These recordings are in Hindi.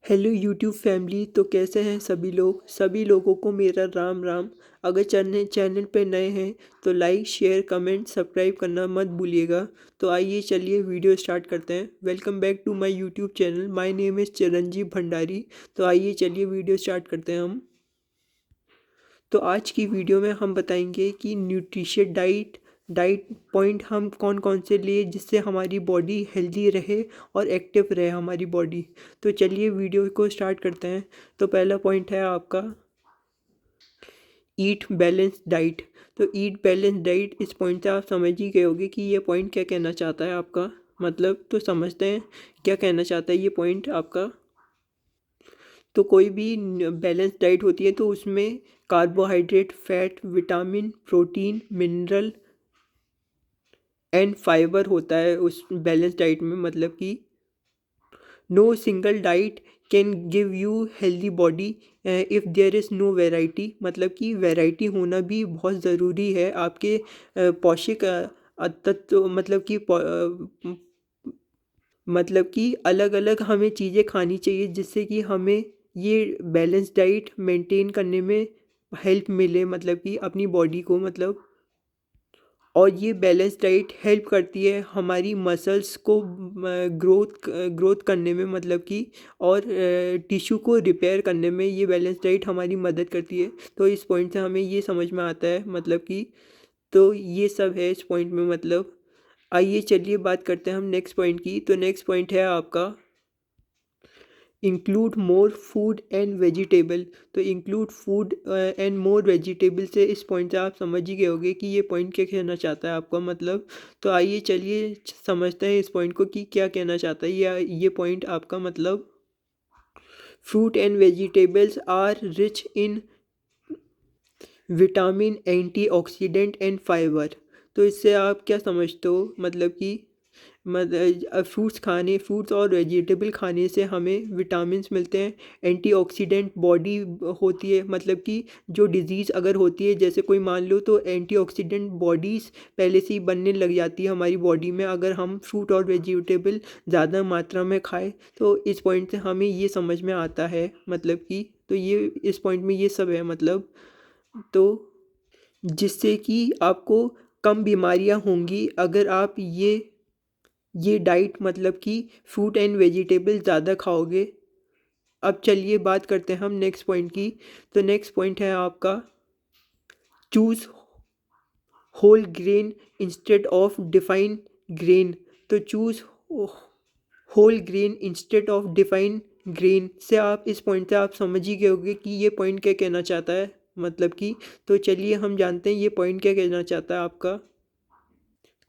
Hello YouTube family. तो कैसे हैं सभी लोगों को मेरा राम राम। अगर चैनल पे नए हैं तो लाइक शेयर कमेंट सब्सक्राइब करना मत भूलिएगा। तो आइए चलिए वीडियो स्टार्ट करते हैं। Welcome back to my YouTube channel. My name is Chiranjeev Bhandari. तो आइए चलिए वीडियो स्टार्ट करते हैं हम। तो आज की वीडियो में हम बताएंगे कि न्यूट्रिशियस डाइट डाइट पॉइंट हम कौन कौन से लिए जिससे हमारी बॉडी हेल्दी रहे और एक्टिव रहे हमारी बॉडी। तो चलिए वीडियो को स्टार्ट करते हैं। तो पहला पॉइंट है आपका ईट बैलेंस डाइट। तो ईट बैलेंस डाइट, इस पॉइंट से आप समझ ही गए होंगे कि ये पॉइंट क्या कहना चाहता है आपका। मतलब तो समझते हैं क्या कहना चाहता है ये पॉइंट आपका। तो कोई भी बैलेंस डाइट होती है तो उसमें carbohydrate fat vitamin protein mineral and fibre होता है उस बैलेंस डाइट में। मतलब कि no single diet can give you healthy body if there is no variety. मतलब कि वैरायटी होना भी बहुत ज़रूरी है आपके पौष्टिक तत्व। मतलब कि अलग अलग हमें चीज़ें खानी चाहिए जिससे कि हमें ये बैलेंस डाइट मेंटेन करने में हेल्प मिले। मतलब कि अपनी बॉडी को मतलब। और ये बैलेंस डाइट हेल्प करती है हमारी मसल्स को ग्रोथ करने में। मतलब कि और टिश्यू को रिपेयर करने में ये बैलेंस डाइट हमारी मदद करती है। तो इस पॉइंट से हमें ये समझ में आता है मतलब कि तो ये सब है इस पॉइंट में मतलब। आइए चलिए बात करते हैं हम नेक्स्ट पॉइंट की। तो नेक्स्ट पॉइंट है आपका include more food and vegetable. तो include food and more vegetable से इस पॉइंट से आप समझ ही गए होंगे कि ये पॉइंट क्या कहना चाहता है आपका मतलब। तो आइए चलिए समझते हैं इस पॉइंट को कि क्या कहना चाहता है ये पॉइंट आपका मतलब। Fruit and vegetables are rich in vitamin antioxidant and fibre. तो इससे आप क्या समझते हो मतलब कि फ्रूट्स और वेजिटेबल खाने से हमें विटामिन्स मिलते हैं। एंटीऑक्सीडेंट बॉडी होती है। मतलब कि जो डिज़ीज़ अगर होती है जैसे कोई मान लो तो एंटीऑक्सीडेंट बॉडीज़ पहले से ही बनने लग जाती है हमारी बॉडी में अगर हम फ्रूट और वेजिटेबल ज़्यादा मात्रा में खाएं। तो इस पॉइंट से हमें ये समझ में आता है मतलब कि तो ये इस पॉइंट में ये सब है मतलब। तो जिससे कि आपको कम बीमारियां होंगी अगर आप ये डाइट मतलब कि फ्रूट एंड वेजिटेबल ज़्यादा खाओगे। अब चलिए बात करते हैं हम नेक्स्ट पॉइंट की। तो नेक्स्ट पॉइंट है आपका choose whole grain instead of define grain. तो choose whole grain instead of define grain से आप इस पॉइंट से आप समझ ही गए होंगे कि ये पॉइंट क्या कहना चाहता है मतलब कि। तो चलिए हम जानते हैं ये पॉइंट क्या कहना चाहता है आपका।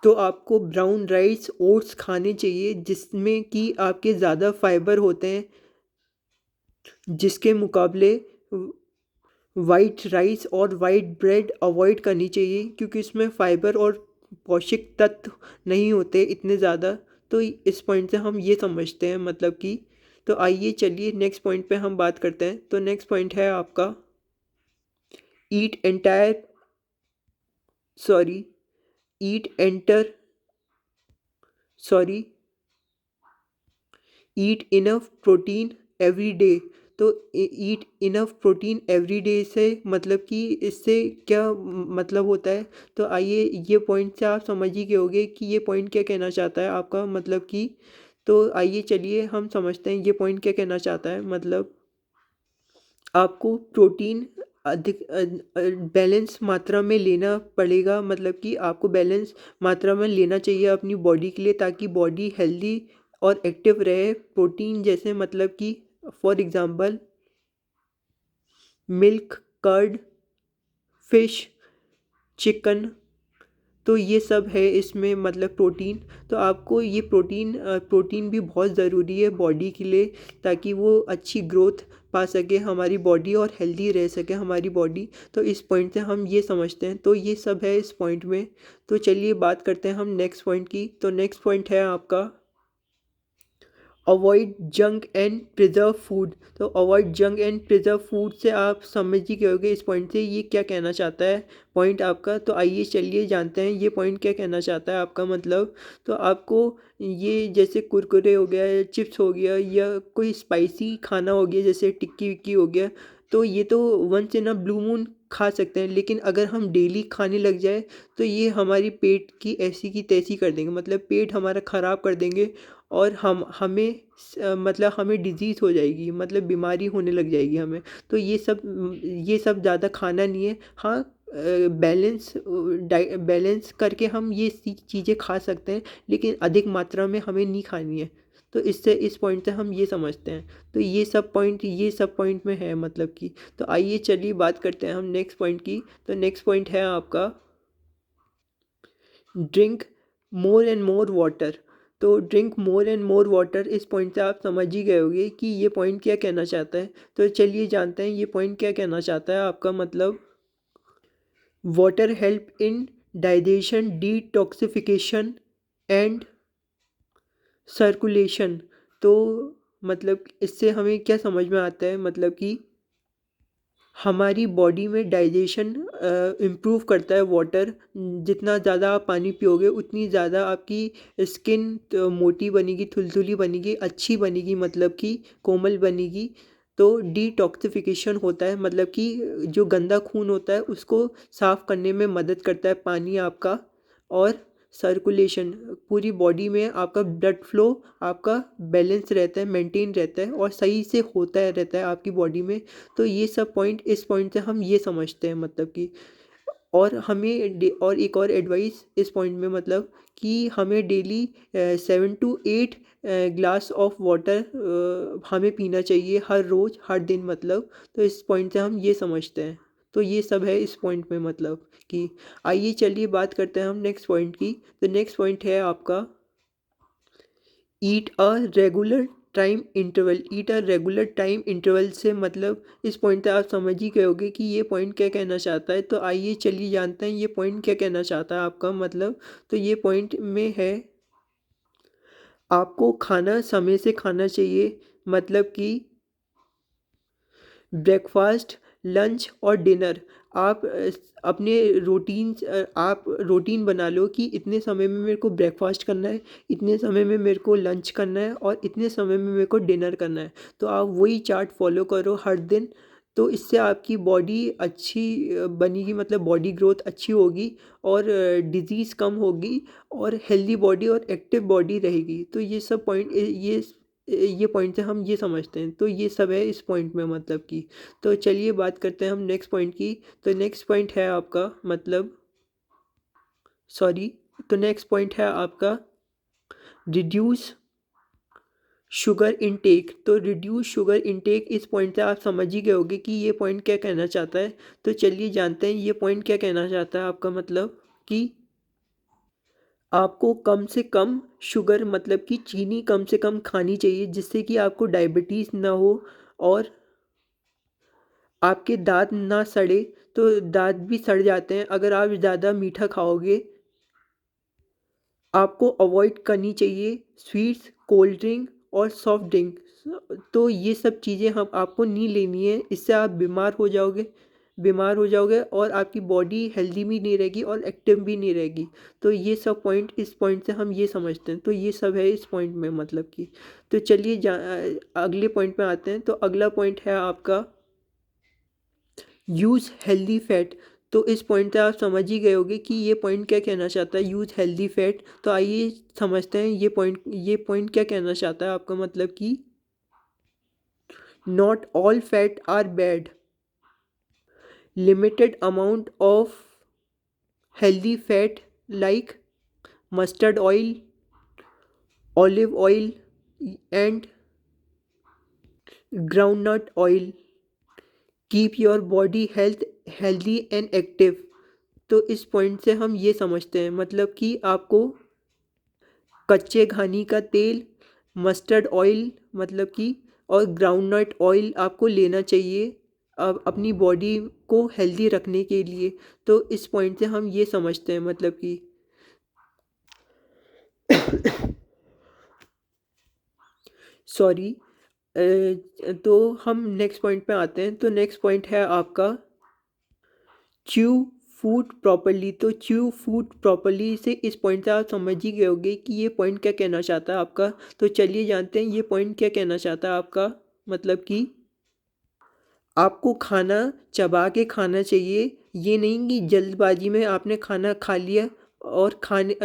तो आपको ब्राउन राइस ओट्स खाने चाहिए जिसमें कि आपके ज़्यादा फाइबर होते हैं जिसके मुकाबले वाइट राइस और वाइट ब्रेड अवॉइड करनी चाहिए क्योंकि इसमें फाइबर और पौष्टिक तत्व नहीं होते इतने ज़्यादा। तो इस पॉइंट से हम ये समझते हैं मतलब कि। तो आइए चलिए नेक्स्ट पॉइंट पे हम बात करते हैं। तो नेक्स्ट पॉइंट है आपका ईट एंटायर सॉरी ईट एंटर सॉरी ईट इनफ प्रोटीन एवरी डे। तो ईट इनफ प्रोटीन एवरी डे से मतलब कि इससे क्या मतलब होता है। तो आइए ये पॉइंट से आप समझ ही गए होंगे कि ये पॉइंट क्या कहना चाहता है आपका मतलब कि। तो आइए चलिए हम समझते हैं ये पॉइंट क्या कहना चाहता है मतलब। आपको प्रोटीन अधिक बैलेंस मात्रा में लेना पड़ेगा। मतलब कि आपको बैलेंस मात्रा में लेना चाहिए अपनी बॉडी के लिए ताकि बॉडी हेल्दी और एक्टिव रहे। प्रोटीन जैसे मतलब कि for example milk curd fish chicken. तो ये सब है इसमें मतलब प्रोटीन। तो आपको ये प्रोटीन भी बहुत ज़रूरी है बॉडी के लिए ताकि वो अच्छी ग्रोथ पा सके हमारी बॉडी और हेल्दी रह सके हमारी बॉडी। तो इस पॉइंट से हम ये समझते हैं। तो ये सब है इस पॉइंट में। तो चलिए बात करते हैं हम नेक्स्ट पॉइंट की। तो नेक्स्ट पॉइंट है आपका avoid junk and preserve food. तो avoid junk and preserve food से आप समझ ही गए होगे इस पॉइंट से ये क्या कहना चाहता है पॉइंट आपका। तो आइए चलिए जानते हैं ये पॉइंट क्या कहना चाहता है आपका मतलब। तो आपको ये जैसे कुरकुरे हो गया या चिप्स हो गया या कोई स्पाइसी खाना हो गया जैसे टिक्की विक्की हो गया, तो ये तो once in a blue moon खा सकते हैं, लेकिन अगर हम डेली खाने लग जाए तो ये हमारी पेट की ऐसी की तैसी कर देंगे, मतलब पेट हमारा ख़राब कर देंगे। और मतलब हमें डिजीज़ हो जाएगी, मतलब बीमारी होने लग जाएगी हमें। तो ये सब ज़्यादा खाना नहीं है। हाँ, बैलेंस करके हम ये चीज़ें खा सकते हैं, लेकिन अधिक मात्रा में हमें नहीं खानी है। तो इस पॉइंट से हम ये समझते हैं। तो ये सब पॉइंट में है मतलब कि। तो आइए चलिए बात करते हैं हम नेक्स्ट पॉइंट की। तो नेक्स्ट पॉइंट है आपका drink more and more water. तो drink more and more water, इस पॉइंट से आप समझ ही गए होंगे कि ये पॉइंट क्या कहना चाहता है। तो चलिए जानते हैं ये पॉइंट क्या कहना चाहता है आपका मतलब। Water help in digestion, detoxification and circulation. तो मतलब इससे हमें क्या समझ में आता है मतलब कि हमारी बॉडी में डाइजेशन इम्प्रूव करता है वाटर। जितना ज़्यादा आप पानी पियोगे उतनी ज़्यादा आपकी स्किन मोटी बनेगी, थुलथुली बनेगी, अच्छी बनेगी, मतलब कि कोमल बनेगी। तो डिटॉक्सिफिकेशन होता है, मतलब कि जो गंदा खून होता है उसको साफ़ करने में मदद करता है पानी आपका। और सर्कुलेशन, पूरी बॉडी में आपका ब्लड फ्लो आपका बैलेंस रहता है, मेंटेन रहता है और सही से होता है रहता है आपकी बॉडी में। तो ये सब पॉइंट, इस पॉइंट से हम ये समझते हैं मतलब कि। और और एक और एडवाइस इस पॉइंट में मतलब कि हमें daily 7 to 8 glass of water हमें पीना चाहिए हर रोज़ हर दिन मतलब। तो इस पॉइंट से हम ये समझते हैं। तो ये सब है इस पॉइंट में मतलब कि। आइए चलिए बात करते हैं हम नेक्स्ट पॉइंट की। तो नेक्स्ट पॉइंट है आपका eat a regular time interval. Eat a regular time interval से मतलब इस पॉइंट से आप समझ ही गए होगे कि ये पॉइंट क्या कहना चाहता है। तो आइए चलिए जानते हैं ये पॉइंट क्या कहना चाहता है आपका मतलब। तो ये पॉइंट में है आपको खाना समय से खाना चाहिए, मतलब कि ब्रेकफास्ट, लंच और डिनर। आप अपने आप रूटीन बना लो कि इतने समय में मेरे को ब्रेकफास्ट करना है, इतने समय में मेरे को लंच करना है और इतने समय में मेरे को डिनर करना है। तो आप वही चार्ट फॉलो करो हर दिन। तो इससे आपकी बॉडी अच्छी बनेगी, मतलब बॉडी ग्रोथ अच्छी होगी और डिजीज़ कम होगी और हेल्दी बॉडी और एक्टिव बॉडी रहेगी। तो ये पॉइंट से हम ये समझते हैं। तो ये सब है इस पॉइंट में मतलब कि। तो चलिए बात करते हैं हम नेक्स्ट पॉइंट की। तो नेक्स्ट पॉइंट है आपका मतलब, सॉरी, तो नेक्स्ट पॉइंट है आपका रिड्यूस शुगर इनटेक। तो रिड्यूस शुगर इनटेक, इस पॉइंट से आप समझ ही गए होगे कि ये पॉइंट क्या कहना चाहता है। तो चलिए जानते हैं ये पॉइंट क्या कहना चाहता है आपका मतलब कि आपको कम से कम शुगर, मतलब कि चीनी कम से कम खानी चाहिए जिससे कि आपको डायबिटीज़ ना हो और आपके दाँत ना सड़े। तो दाँत भी सड़ जाते हैं अगर आप ज़्यादा मीठा खाओगे। आपको अवॉइड करनी चाहिए स्वीट्स, कोल्ड ड्रिंक और सॉफ्ट ड्रिंक। तो ये सब चीज़ें हम आपको नहीं लेनी है, इससे आप बीमार हो जाओगे और आपकी बॉडी हेल्दी भी नहीं रहेगी और एक्टिव भी नहीं रहेगी। तो ये सब पॉइंट, इस पॉइंट से हम ये समझते हैं। तो ये सब है इस पॉइंट में मतलब कि। तो चलिए अगले पॉइंट में आते हैं। तो अगला पॉइंट है आपका यूज़ हेल्दी फैट। तो इस पॉइंट से आप समझ ही गए होगे कि ये पॉइंट क्या कहना चाहता है, यूज़ हेल्दी फैट। तो आइए समझते हैं ये पॉइंट क्या कहना चाहता है आपका मतलब कि not all fat are bad, limited amount of healthy fat like mustard oil, olive oil and groundnut oil keep your body healthy and active. तो इस पॉइंट से हम ये समझते हैं मतलब कि आपको कच्चे घानी का तेल, मस्टर्ड ऑयल, मतलब कि और ग्राउंडनट ऑयल आपको लेना चाहिए अब अपनी बॉडी को हेल्दी रखने के लिए। तो इस पॉइंट से हम ये समझते हैं मतलब कि सॉरी। तो हम नेक्स्ट पॉइंट पे आते हैं। तो नेक्स्ट पॉइंट है आपका च्यू फूड प्रॉपर्ली। तो च्यू फूड प्रॉपर्ली से इस पॉइंट से आप समझ ही गए होंगे कि ये पॉइंट क्या कहना चाहता है आपका। तो चलिए जानते हैं ये पॉइंट क्या कहना चाहता है आपका। मतलब कि आपको खाना चबा के खाना चाहिए। ये नहीं कि जल्दबाजी में आपने खाना खा लिया और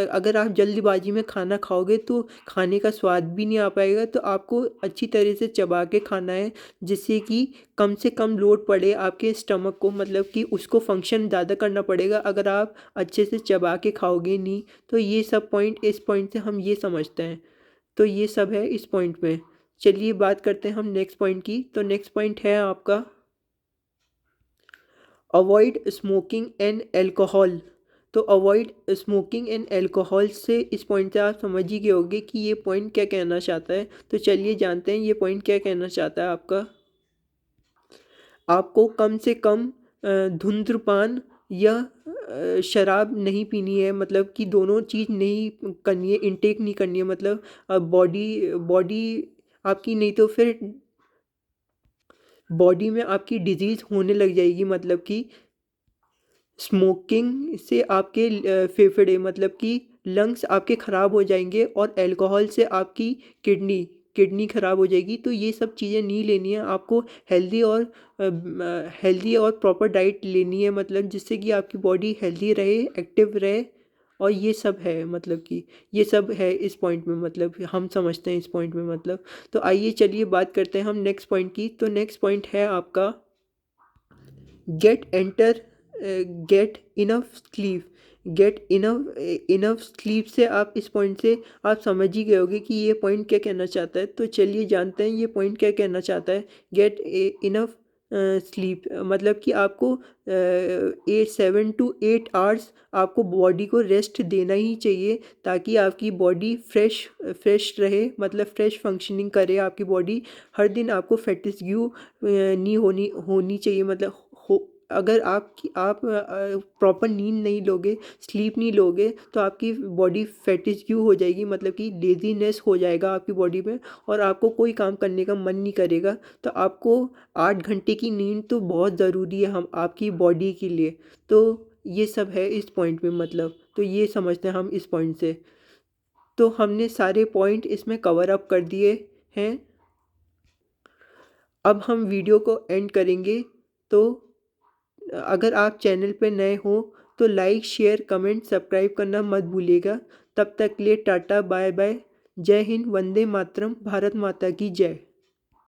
अगर आप जल्दबाजी में खाना खाओगे तो खाने का स्वाद भी नहीं आ पाएगा। तो आपको अच्छी तरह से चबा के खाना है, जिससे कि कम से कम लोड पड़े आपके स्टमक को, मतलब कि उसको फंक्शन ज़्यादा करना पड़ेगा अगर आप अच्छे से चबा के खाओगे नहीं। तो ये सब पॉइंट, इस पॉइंट से हम ये समझते हैं। तो ये सब है इस पॉइंट में। चलिए बात करते हैं हम नेक्स्ट पॉइंट की। तो नेक्स्ट पॉइंट है आपका अवॉइड स्मोकिंग एंड एल्कोहल। तो अवॉइड स्मोकिंग एंड एल्कोहल से इस पॉइंट से आप समझ ही गए होंगे कि ये पॉइंट क्या कहना चाहता है। तो चलिए जानते हैं ये पॉइंट क्या कहना चाहता है आपका। आपको कम से कम धूम्रपान या शराब नहीं पीनी है, मतलब कि दोनों चीज़ नहीं करनी है, इनटेक नहीं करनी है। मतलब बॉडी बॉडी आपकी नहीं तो फिर बॉडी में आपकी डिजीज़ होने लग जाएगी। मतलब कि स्मोकिंग से आपके फेफड़े, मतलब कि लंग्स आपके ख़राब हो जाएंगे, और अल्कोहल से आपकी किडनी किडनी ख़राब हो जाएगी। तो ये सब चीज़ें नहीं लेनी है आपको। हेल्दी और प्रॉपर डाइट लेनी है, मतलब जिससे कि आपकी बॉडी हेल्दी रहे, एक्टिव रहे। और ये सब है, मतलब कि ये सब है इस पॉइंट में, मतलब हम समझते हैं इस पॉइंट में। मतलब तो आइए चलिए बात करते हैं हम नेक्स्ट पॉइंट की। तो नेक्स्ट पॉइंट है आपका get enter get enough sleep. Get enough sleep से आप इस पॉइंट से आप समझ ही गए होगे कि ये पॉइंट क्या कहना चाहता है। तो चलिए जानते हैं ये पॉइंट क्या कहना चाहता है। गेट इनफ स्लीप मतलब कि आपको 7 to 8 आवर्स आपको बॉडी को रेस्ट देना ही चाहिए, ताकि आपकी बॉडी फ्रेश फ्रेश रहे, मतलब फ्रेश फंक्शनिंग करे आपकी बॉडी। हर दिन आपको फैटिग्यू नहीं होनी होनी चाहिए। मतलब हो अगर आप प्रॉपर नींद नहीं लोगे, स्लीप नहीं लोगे, तो आपकी बॉडी फैटिग्यू हो जाएगी, मतलब कि लेजीनेस हो जाएगा आपकी बॉडी में, और आपको कोई काम करने का मन नहीं करेगा। तो आपको 8 घंटे की नींद तो बहुत ज़रूरी है हम आपकी बॉडी के लिए। तो ये सब है इस पॉइंट में, मतलब तो ये समझते हैं हम इस पॉइंट से। तो हमने सारे पॉइंट इसमें कवर अप कर दिए हैं। अब हम वीडियो को एंड करेंगे। तो अगर आप चैनल पे नए हो तो लाइक शेयर कमेंट सब्सक्राइब करना मत भूलिएगा। तब तक के लिए टाटा बाय बाय। जय हिंद, वंदे मातरम, भारत माता की जय।